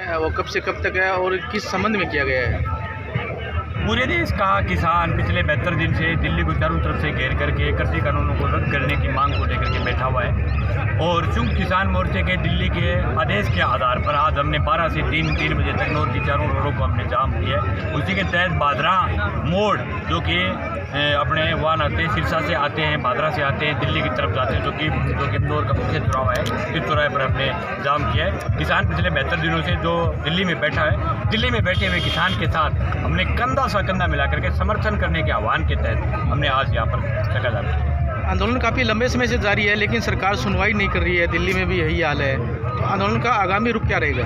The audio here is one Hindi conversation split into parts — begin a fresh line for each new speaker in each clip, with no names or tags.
है वो कब से कब तक है और किस संबंध में किया गया है?
पूरे देश का किसान पिछले 72 दिन से दिल्ली को चारों तरफ से घेर करके कृषि कानूनों को रद्द करने की मांग को लेकर के बैठा हुआ है। और संयुक्त किसान मोर्चे के दिल्ली के आदेश के आधार पर आज हमने 12 से 3 बजे तक नॉर्थ की चारों रोडों को हमने जाम किया है। उसी के तहत बादरा मोड़ जो कि अपने वाहन आते हैं, सिरसा से आते हैं, बादरा से आते हैं, दिल्ली की तरफ जाते हैं, जो कि इंदौर का मुख्य चौराहा है, इस चौराहे पर हमने जाम किया है। किसान पिछले 72 दिनों से जो दिल्ली में बैठा है, दिल्ली में बैठे हुए किसान के साथ हमने कंधा सा कंधा मिला करके समर्थन करने के आह्वान के तहत हमने आज यहाँ पर चक्काजाम किया।
आंदोलन काफ़ी लंबे समय से जारी है, लेकिन सरकार सुनवाई नहीं कर रही है। दिल्ली में भी यही हाल है, तो आंदोलन का आगामी रुख क्या रहेगा?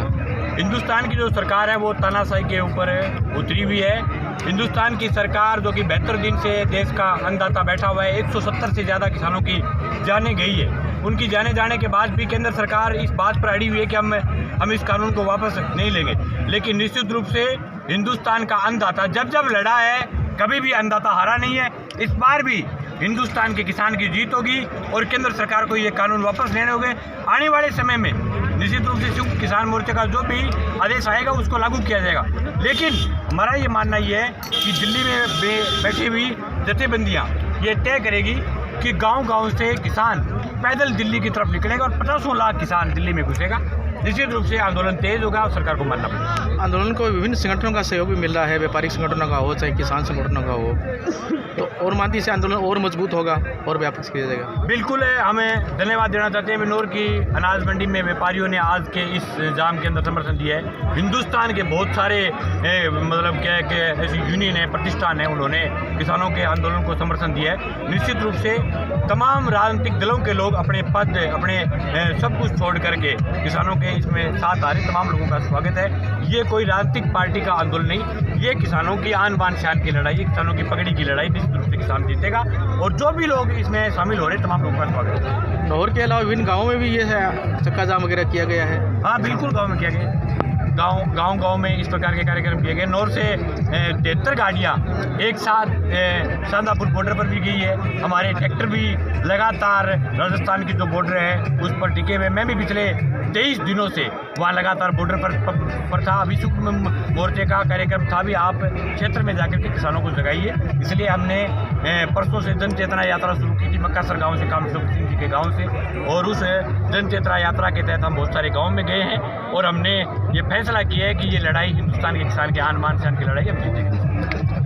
हिंदुस्तान की जो सरकार है वो तानाशाही के ऊपर उतरी हुई है। हिंदुस्तान की सरकार जो कि 72 दिन से देश का अन्नदाता बैठा हुआ है, 170 से ज़्यादा किसानों की जानें गई है। उनकी जाने जाने के बाद भी केंद्र सरकार इस बात पर अड़ी हुई है कि हम इस कानून को वापस नहीं लेंगे। लेकिन निश्चित रूप से हिंदुस्तान का अन्नदाता जब लड़ा है, कभी भी अन्नदाता हारा नहीं है। इस बार भी हिंदुस्तान के किसान की जीत होगी और केंद्र सरकार को ये कानून वापस लेने होंगे। आने वाले समय में निश्चित रूप से संयुक्त किसान मोर्चे का जो भी आदेश आएगा उसको लागू किया जाएगा। लेकिन हमारा ये मानना ये है कि दिल्ली में बैठी हुई जथेबंदियाँ ये तय करेगी कि गांव-गांव से किसान पैदल दिल्ली की तरफ निकलेगा और 50 लाख किसान दिल्ली में घुसेगा। निश्चित रूप से आंदोलन तेज होगा और सरकार को मानना पड़ेगा।
आंदोलन को विभिन्न संगठनों का सहयोग भी मिल रहा है, व्यापारिक संगठनों का हो चाहे किसान संगठनों का हो, तो और मानती से आंदोलन और मजबूत होगा और व्यापक किया जाएगा।
बिल्कुल है, हमें धन्यवाद देना चाहते हैं बिनौर की अनाज मंडी में व्यापारियों ने आज के इस जाम के अंदर समर्थन दिया है। हिंदुस्तान के बहुत सारे मतलब क्या है कि ऐसी यूनियन है, प्रतिष्ठान है, उन्होंने किसानों के आंदोलन को समर्थन दिया है। निश्चित रूप से तमाम राजनीतिक दलों के लोग अपने पद अपने सब कुछ छोड़ करके किसानों के इसमें साथ आ रहे तमाम लोगों का स्वागत है। ये कोई राजनीतिक पार्टी का आंदोलन नहीं, ये किसानों की आन बान शान की लड़ाई है, किसानों की पगड़ी की लड़ाई। निश्चित रूप से किसान जीतेगा और जो भी लोग इसमें शामिल हो रहे हैं तमाम लोगों का स्वागत है।
लाहौर के अलावा विभिन्न गाँवों में भी ये चक्का जाम वगैरह किया गया है?
हाँ बिल्कुल, गाँव में किया गया। गांव में इस प्रकार के कार्यक्रम किए गए। नौर से 73 गाड़ियाँ एक साथ शांदापुर बॉर्डर पर भी गई है। हमारे ट्रैक्टर भी लगातार राजस्थान की जो बॉर्डर है उस पर टिके हुए। मैं भी पिछले 23 दिनों से वहाँ लगातार बॉर्डर पर था। अभी शुक्र मोर्चे का कार्यक्रम था भी, आप क्षेत्र में जाकर के किसानों को जगाइए। इसलिए हमने परसों से जन चेतना यात्रा शुरू की थी मक्कासर गाँव से, कामशोक सिंह जी के गाँव से, और उस जन चेतना यात्रा के तहत हम बहुत सारे गाँव में गए हैं और हमने ये फैसला किया है कि ये लड़ाई हिंदुस्तान के किसान के आन बान शान की लड़ाई हम जीतेंगे।